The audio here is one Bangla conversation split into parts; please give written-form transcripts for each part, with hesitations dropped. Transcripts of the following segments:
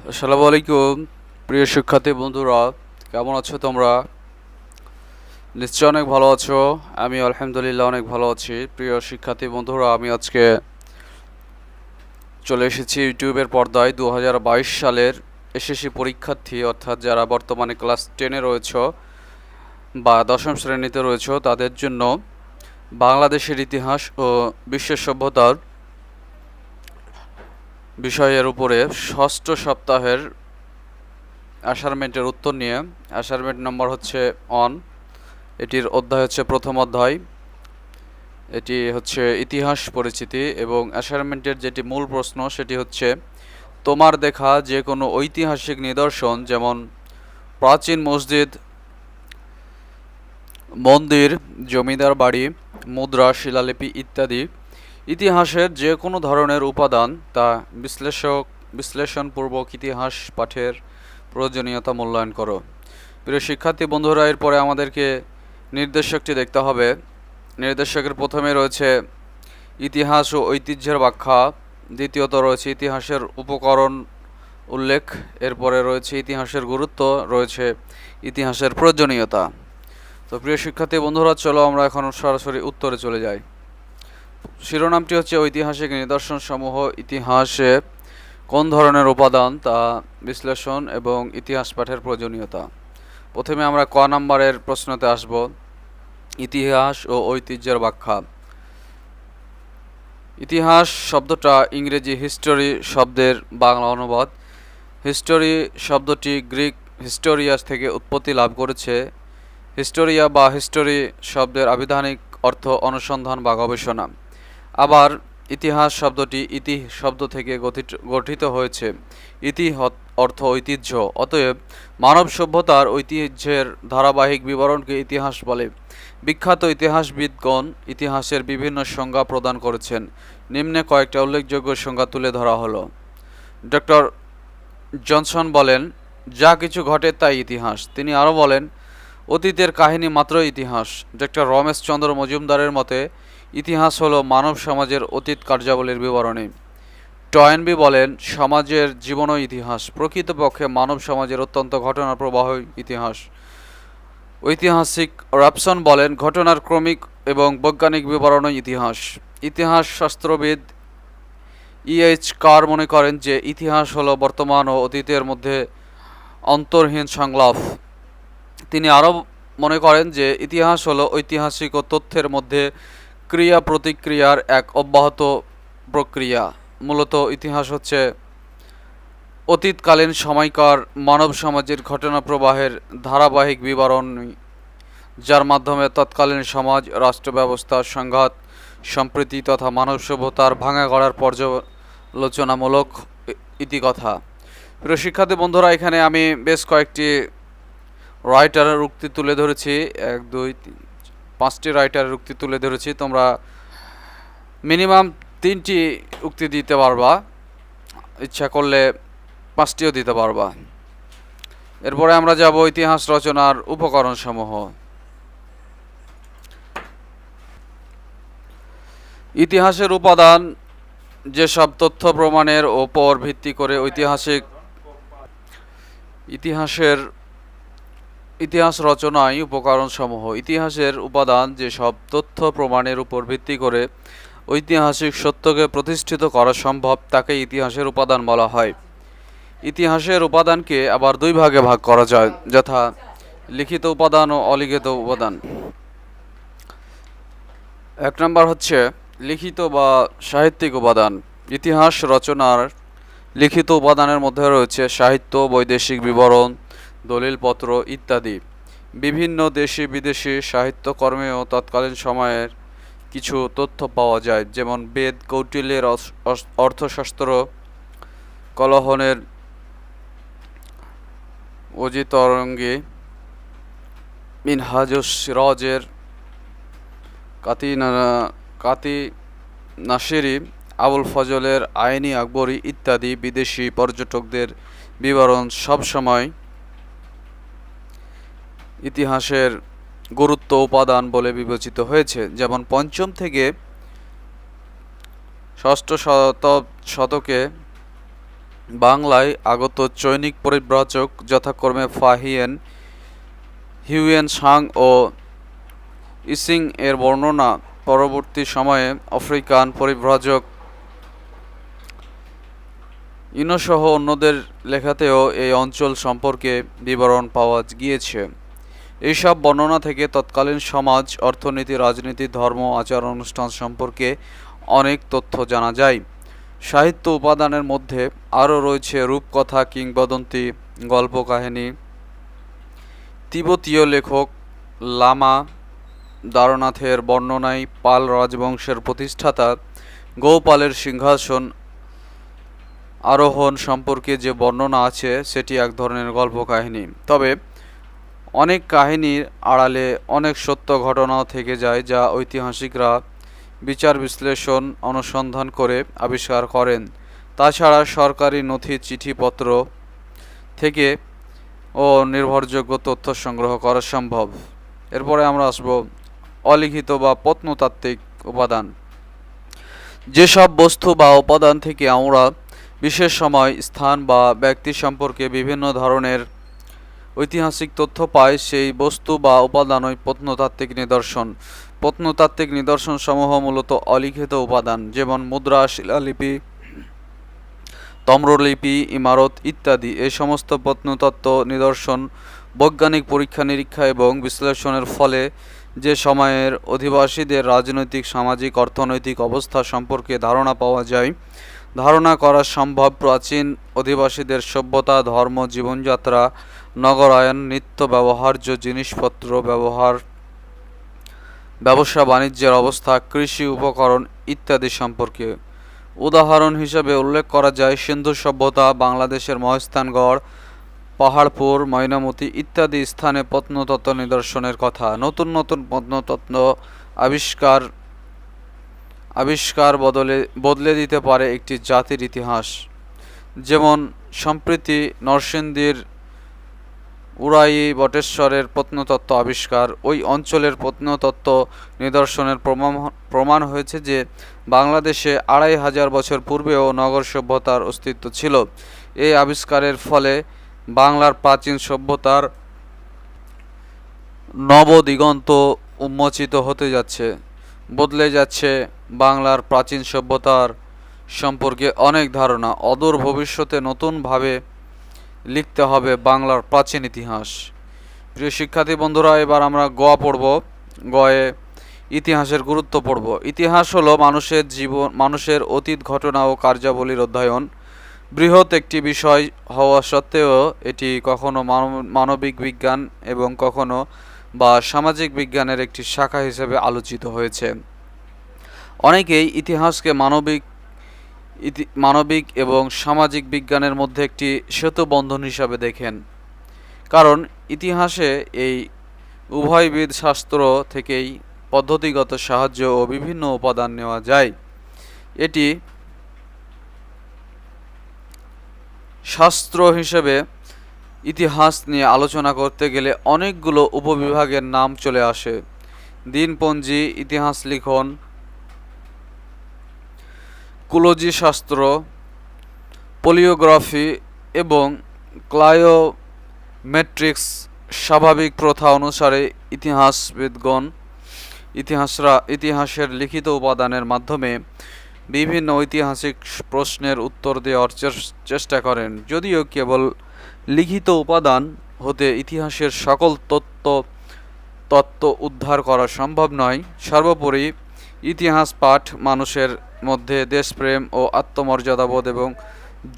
আসসালামু আলাইকুম প্রিয় শিক্ষার্থী বন্ধুরা, কেমন আছো তোমরা? নিশ্চয় অনেক ভালো আছো। আমি আলহামদুলিল্লাহ অনেক ভালো আছি। প্রিয় শিক্ষার্থী বন্ধুরা, আমি আজকে চলে এসেছি ইউটিউবের পর্দায় 2022 সালের এসএসসি পরীক্ষার্থী, অর্থাৎ যারা বর্তমানে ক্লাস 10-এ রয়েছে বা দশম শ্রেণীতে রয়েছে তাদের জন্য বাংলাদেশের ইতিহাস ও বিশ্ব সভ্যতার বিষয়ের উপরে ষষ্ঠ সপ্তাহের অ্যাসাইনমেন্টের উত্তর নিয়ে। অ্যাসাইনমেন্ট নম্বর হচ্ছে অন। এটির অধ্যায় হচ্ছে প্রথম অধ্যায়, এটি হচ্ছে ইতিহাস পরিচিতি, এবং অ্যাসাইনমেন্টের যেটি মূল প্রশ্ন সেটি হচ্ছে তোমার দেখা যে কোনো ঐতিহাসিক নিদর্শন, যেমন প্রাচীন মসজিদ, মন্দির, জমিদার বাড়ি, মুদ্রা, শিলালিপি ইত্যাদি ইতিহাসের যে কোনো ধরনের উপাদান, তা বিশ্লেষণপূর্বক ইতিহাস পাঠের প্রয়োজনীয়তা মূল্যায়ন করো। প্রিয় শিক্ষার্থী বন্ধুরা, এরপরে আমাদেরকে নির্দেশকটি দেখতে হবে। নির্দেশকের প্রথমে রয়েছে ইতিহাস ও ঐতিহ্যের ব্যাখ্যা, দ্বিতীয়ত রয়েছে ইতিহাসের উপকরণ উল্লেখ, এরপরে রয়েছে ইতিহাসের গুরুত্ব, রয়েছে ইতিহাসের প্রয়োজনীয়তা। তো প্রিয় শিক্ষার্থী বন্ধুরা, চলো আমরা এখন সরাসরি উত্তরে চলে যাই। শিরোনামটি হচ্ছে ঐতিহাসিক নিদর্শনসমূহ ইতিহাসে কোন ধরনের উপাদান, তা বিশ্লেষণ এবং ইতিহাস পাঠের প্রয়োজনীয়তা। প্রথমে আমরা ক নাম্বারের প্রশ্নতে আসব। ইতিহাস ও ঐতিহ্যের ব্যাখ্যা। ইতিহাস শব্দটা ইংরেজি হিস্টোরি শব্দের বাংলা অনুবাদ। হিস্টোরি শব্দটি গ্রিক হিস্টোরিয়াস থেকে উৎপত্তি লাভ করেছে। হিস্টোরিয়া বা হিস্টোরি শব্দের আবিধানিক অর্থ অনুসন্ধান বা গবেষণা। আবার ইতিহাস শব্দটি ইতি শব্দ থেকে গঠিত হয়েছে। ইতি অর্থ ঐতিহ্য। অতএব মানব সভ্যতার ঐতিহ্যের ধারাবাহিক বিবরণকে ইতিহাস বলে। বিখ্যাত ইতিহাসবিদগণ ইতিহাসের বিভিন্ন সংজ্ঞা প্রদান করেছেন। নিম্নে কয়েকটা উল্লেখযোগ্য সংজ্ঞা তুলে ধরা হলো। ডক্টর জনসন বলেন, যা কিছু ঘটে তাই ইতিহাস। তিনি আরও বলেন, অতীতের কাহিনী মাত্রই ইতিহাস। ডক্টর রমেশচন্দ্র মজুমদারের মতে ইতিহাস হলো মানব সমাজের অতীত কার্যাবলীর বিবরণী। টয়েনবি বলেন, সমাজের জীবনই ইতিহাস। প্রকৃতপক্ষে মানব সমাজের অত্যন্ত ঘটনা প্রবাহই ইতিহাস। ঐতিহাসিক র্যাপসন বলেন, ঘটনার ক্রমিক এবং বৈজ্ঞানিক বিবরণই ইতিহাস। ইতিহাস শাস্ত্রবিদ ইএইচ কার মনে করেন যে ইতিহাস হলো বর্তমান ও অতীতের মধ্যে অন্তর্হীন সংলাপ। তিনি আরও মনে করেন যে ইতিহাস হলো ঐতিহাসিক ও তথ্যের মধ্যে ক্রিয়া প্রতিক্রিয়ার এক অব্যাহত প্রক্রিয়া। মূলত ইতিহাস হচ্ছে অতীতকালীন সময়কার মানব সমাজের ঘটনা প্রবাহের ধারাবাহিক বিবরণ, যার মাধ্যমে তৎকালীন সমাজ, রাষ্ট্র ব্যবস্থা, সংঘাত, সম্প্রীতি তথা মানব সভ্যতার ভাঙা গড়ার পর্যালোচনামূলক ইতিকথা। প্রিয় শিক্ষার্থী বন্ধুরা, এখানে আমি বেশ কয়েকটি রাইটারের উক্তি তুলে ধরেছি। 1 2 3 5টি রাইটারের উক্তি তুলে ধরেছি। তোমরা মিনিমাম 3টি উক্তি দিতে পারবা, ইচ্ছা করলে 5টিও দিতে পারবা। এরপরে আমরা যাব ইতিহাস রচনার উপকরণসমূহ। ইতিহাসের উপাদান যেসব তথ্য প্রমাণের ওপর ভিত্তি করে ইতিহাস রচনায় উপকরণসমূহ। ইতিহাসের উপাদান যেসব তথ্য প্রমাণের উপর ভিত্তি করে ঐতিহাসিক সত্যকে প্রতিষ্ঠিত করা সম্ভব তাকে ইতিহাসের উপাদান বলা হয়। ইতিহাসের উপাদানকে আবার 2 ভাগে ভাগ করা যায়, যথা লিখিত উপাদান ও অলিখিত উপাদান। 1 নম্বর হচ্ছে লিখিত বা সাহিত্যিক উপাদান। ইতিহাস রচনার লিখিত উপাদানের মধ্যে রয়েছে সাহিত্য, বৈদেশিক বিবরণ, দলিলপত্র ইত্যাদি। বিভিন্ন দেশি বিদেশি সাহিত্যকর্মেও তৎকালীন সময়ের কিছু তথ্য পাওয়া যায়, যেমন বেদ, কৌটিল্যের অর্থশাস্ত্র, কলহনের অজিতরঙ্গী, মিনহাজুস সিরাজের কাতি নাসিরি, আবুল ফজলের আইনি আকবরী ইত্যাদি। বিদেশি পর্যটকদের বিবরণ সবসময় ইতিহাসের গুরুত্ব উপাদান বলে বিবেচিত হয়েছে। যেমন 5ম থেকে 6ষ্ঠ শতকে বাংলায় আগত চৈনিক পরিব্রাজক যথাক্রমে ফাহিয়েন, হিউয়েন সাং ও ইসিং এর বর্ণনা পরবর্তী সময়ে আফ্রিকান পরিব্রাজক ইনোসহ অন্যদের লেখাতেও এই অঞ্চল সম্পর্কে বিবরণ পাওয়া গিয়েছে। এইসব বর্ণনা থেকে তৎকালীন সমাজ, অর্থনীতি, রাজনীতি, ধর্ম, আচার অনুষ্ঠান সম্পর্কে অনেক তথ্য জানা যায়। সাহিত্য উপাদানের মধ্যে আরও রয়েছে রূপকথা, কিংবদন্তি, গল্প কাহিনী। তিব্বতীয় লেখক লামা দ্বারনাথের বর্ণনায় পাল রাজবংশের প্রতিষ্ঠাতা গৌপালের সিংহাসন আরোহণ সম্পর্কে যে বর্ণনা আছে সেটি এক ধরনের গল্প কাহিনী। তবে অনেক কাহিনীর আড়ালে অনেক সত্য ঘটনাও থেকে যায়, যা ঐতিহাসিকরা বিচার বিশ্লেষণ অনুসন্ধান করে আবিষ্কার করেন। তাছাড়া সরকারি নথি, চিঠিপত্র থেকে ও নির্ভরযোগ্য তথ্য সংগ্রহ করা সম্ভব। এরপরে আমরা আসব অলিখিত বা প্রত্নতাত্ত্বিক উপাদান। যেসব বস্তু বা উপাদান থেকে আমরা বিশেষ সময়, স্থান বা ব্যক্তি সম্পর্কে বিভিন্ন ধরনের ঐতিহাসিক তথ্য পাই, সেই বস্তু বা উপাদানই প্রত্নতাত্ত্বিক নিদর্শন। প্রত্নতাত্ত্বিক নিদর্শন সমূহ মূলত অলিখিত উপাদান, যেমন মুদ্রা, শিলালিপি, তাম্রলিপি, ইমারত ইত্যাদি। এই সমস্ত প্রত্নতত্ত্ব নিদর্শন বৈজ্ঞানিক পরীক্ষা নিরীক্ষা এবং বিশ্লেষণের ফলে যে সময়ের অধিবাসীদের রাজনৈতিক, সামাজিক, অর্থনৈতিক অবস্থা সম্পর্কে ধারণা পাওয়া যায়। ধারণা করা সম্ভব প্রাচীন অধিবাসীদের সভ্যতা, ধর্ম, জীবনযাত্রা, নগরায়ন, নিত্য ব্যবহার্য জিনিসপত্র ব্যবহার, ব্যবসা বাণিজ্যের অবস্থা, কৃষি উপকরণ ইত্যাদি সম্পর্কে। উদাহরণ হিসেবে উল্লেখ করা যায় সিন্ধু সভ্যতা, বাংলাদেশের মহাস্থানগড়, পাহাড়পুর, ময়নামতি ইত্যাদি স্থানে প্রত্নতত্ত্ব নিদর্শনের কথা। নতুন নতুন প্রত্নতত্ত্ব আবিষ্কার বদলে দিতে পারে একটি জাতির ইতিহাস। যেমন সম্প্রতি নরসিংদীর উরাই বটেশ্বরের প্রত্নতত্ত্ব আবিষ্কার। ওই অঞ্চলের প্রত্নতত্ত্ব নিদর্শনের প্রমাণ হয়েছে যে বাংলাদেশে ২৫০০ বছর পূর্বেও নগর সভ্যতার অস্তিত্ব ছিল। এই আবিষ্কারের ফলে বাংলার প্রাচীন সভ্যতার নবদিগন্ত উন্মোচিত হতে যাচ্ছে, বদলে যাচ্ছে। বাংলার প্রাচীন সভ্যতার সম্পর্কে অনেক ধারণা। অদূর ভবিষ্যতে নতুনভাবে লিখতে হবে বাংলার প্রাচীন ইতিহাস। প্রিয় শিক্ষার্থী বন্ধুরা, এবার আমরা গ পড়ব। গয়ে ইতিহাসের গুরুত্ব পড়ব। ইতিহাস হলো মানুষের অতীত ঘটনা ও কার্যাবলীর অধ্যয়ন। বৃহৎ একটি বিষয় হওয়া সত্ত্বেও এটি কখনো মানবিক বিজ্ঞান এবং কখনো বা সামাজিক বিজ্ঞানের একটি শাখা হিসেবে আলোচিত হয়েছে। অনেকেই ইতিহাসকে মানবিক এবং সামাজিক বিজ্ঞানের মধ্যে একটি সেতুবন্ধন হিসাবে দেখেন, কারণ ইতিহাসে এই উভয়বিদ শাস্ত্র থেকেই পদ্ধতিগত সাহায্য ও বিভিন্ন উপাদান নেওয়া যায়। এটি শাস্ত্র হিসেবে ইতিহাস নিয়ে আলোচনা করতে গেলে অনেকগুলো উপবিভাগের নাম চলে আসে। দিনপঞ্জি, ইতিহাস লিখন, কুলজি শাস্ত্র, পলিওগ্রাফি এবং ক্লায়োমেট্রিক্স। স্বাভাবিক প্রথা অনুসারে ইতিহাসবিদগণ ইতিহাসের লিখিত উপাদানের মাধ্যমে বিভিন্ন ঐতিহাসিক প্রশ্নের উত্তর দেওয়ার চেষ্টা করেন। যদিও কেবল লিখিত উপাদান হতে ইতিহাসের সকল তত্ত্ব উদ্ধার করা সম্ভব নয়। সর্বোপরি ইতিহাস পাঠ মানুষের মধ্যে দেশপ্রেম ও আত্মমর্যাদাবোধ এবং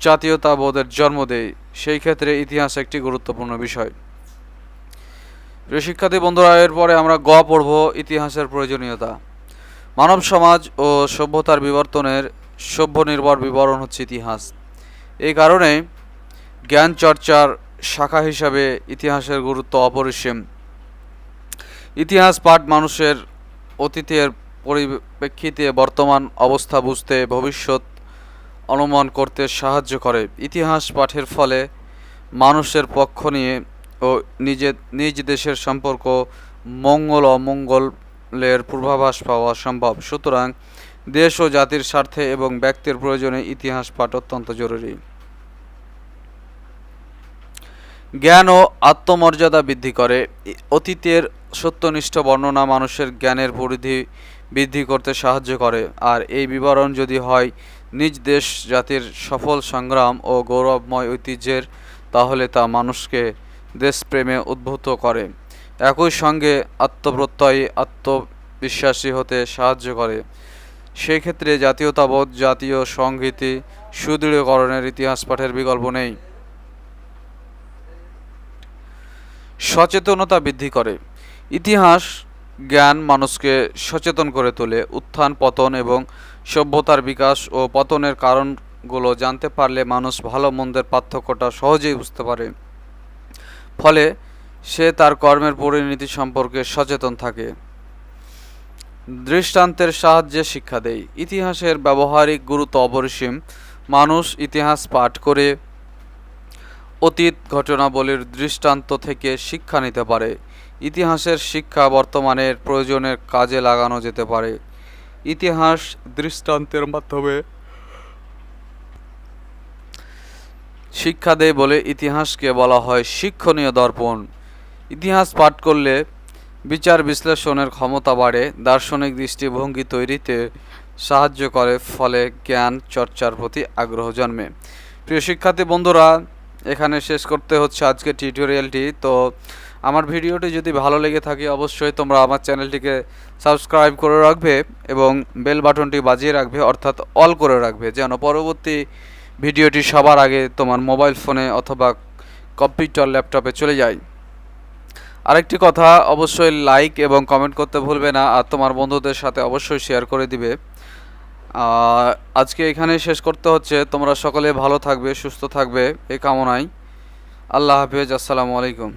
জাতীয়তাবোধের জন্ম দেয়। সেই ক্ষেত্রে ইতিহাস একটি গুরুত্বপূর্ণ বিষয়। প্রিয় শিক্ষার্থী বন্ধুরা, এরপরে আমরা গ পড়ব ইতিহাসের প্রয়োজনীয়তা। মানব সমাজ ও সভ্যতার বিবর্তনের সভ্য নির্ভর বিবরণ হচ্ছে ইতিহাস। এই কারণে জ্ঞান চর্চার শাখা হিসাবে ইতিহাসের গুরুত্ব অপরিসীম। ইতিহাস পাঠ মানুষের অতীতের পরিপ্রেক্ষিতে বর্তমান অবস্থা বুঝতে, ভবিষ্যৎ অনুমান করতে সাহায্য করে। ইতিহাস পাঠের ফলে মানুষের পক্ষ নিয়ে ও নিজ দেশের সম্পর্ক, মঙ্গল অমঙ্গলের পূর্বাভাস পাওয়া সম্ভব। সুতরাং দেশ ও জাতির স্বার্থে এবং ব্যক্তির প্রয়োজনে ইতিহাস পাঠ অত্যন্ত জরুরি। জ্ঞান ও আত্মমর্যাদা বৃদ্ধি করে। অতীতের সত্যনিষ্ঠ বর্ণনা মানুষের জ্ঞানের পরিধি বৃদ্ধি করতে সাহায্য করে, আর এই বিবরণ যদি হয় নিজ দেশ জাতির সফল সংগ্রাম ও গৌরবময় ঐতিহ্যের, তাহলে তা মানুষকে দেশপ্রেমে উদ্বুদ্ধ করে। একই সঙ্গে আত্মপ্রত্যয়ী আত্মবিশ্বাসী হতে সাহায্য করে। সেই ক্ষেত্রে জাতীয়তাবোধ, জাতীয় সংহতি সুদৃঢ়করণের ইতিহাস পাঠের বিকল্প নেই। সচেতনতা বৃদ্ধি করে। ইতিহাস জ্ঞান মানুষকে সচেতন করে তোলে। উত্থান, পতন এবং সভ্যতার বিকাশ ও পতনের কারণগুলো জানতে পারলে মানুষ ভালো মন্দের পার্থক্যটা সহজেই বুঝতে পারে। ফলে সে তার কর্মের পরিণতি সম্পর্কে সচেতন থাকে। দৃষ্টান্তের সাহায্যে শিক্ষা দেয়। ইতিহাসের ব্যবহারিক গুরুত্ব অপরিসীম। মানুষ ইতিহাস পাঠ করে অতীত ঘটনাবলীর দৃষ্টান্ত থেকে শিক্ষা নিতে পারে। ইতিহাসের শিক্ষা বর্তমানের প্রয়োজনের কাজে লাগানো যেতে পারে। ইতিহাস দৃষ্টান্তের মাধ্যমে শিক্ষা দেয় বলে ইতিহাসকে বলা হয় শিক্ষণীয় দর্পণ। ইতিহাস পাঠ করলে বিচার বিশ্লেষণের ক্ষমতা বাড়ে, দার্শনিক দৃষ্টিভঙ্গি তৈরিতে সাহায্য করে, ফলে জ্ঞান চর্চার প্রতি আগ্রহ জন্মে। প্রিয় শিক্ষার্থী বন্ধুরা, এখানে শেষ করতে হচ্ছে আজকে টিউটোরিয়ালটি। তো আমার ভিডিওটি যদি ভালো লেগে থাকে অবশ্যই তোমরা আমার চ্যানেলটিকে সাবস্ক্রাইব করে রাখবে এবং বেল বাটনটি বাজিয়ে রাখবে, অর্থাৎ অল করে রাখবে, যেন পরবর্তী ভিডিওটি সবার আগে তোমার মোবাইল ফোনে অথবা কম্পিউটার ল্যাপটপে চলে যায়। আরেকটি কথা, অবশ্যই লাইক এবং কমেন্ট করতে ভুলবে না, আর তোমার বন্ধুদের সাথে অবশ্যই শেয়ার করে দিবে। আজকে এখানেই শেষ করতে হচ্ছে। তোমরা সকলে ভালো থাকবে, সুস্থ থাকবে এই কামনায়। আল্লাহ হাফেজ। আসসালামু আলাইকুম।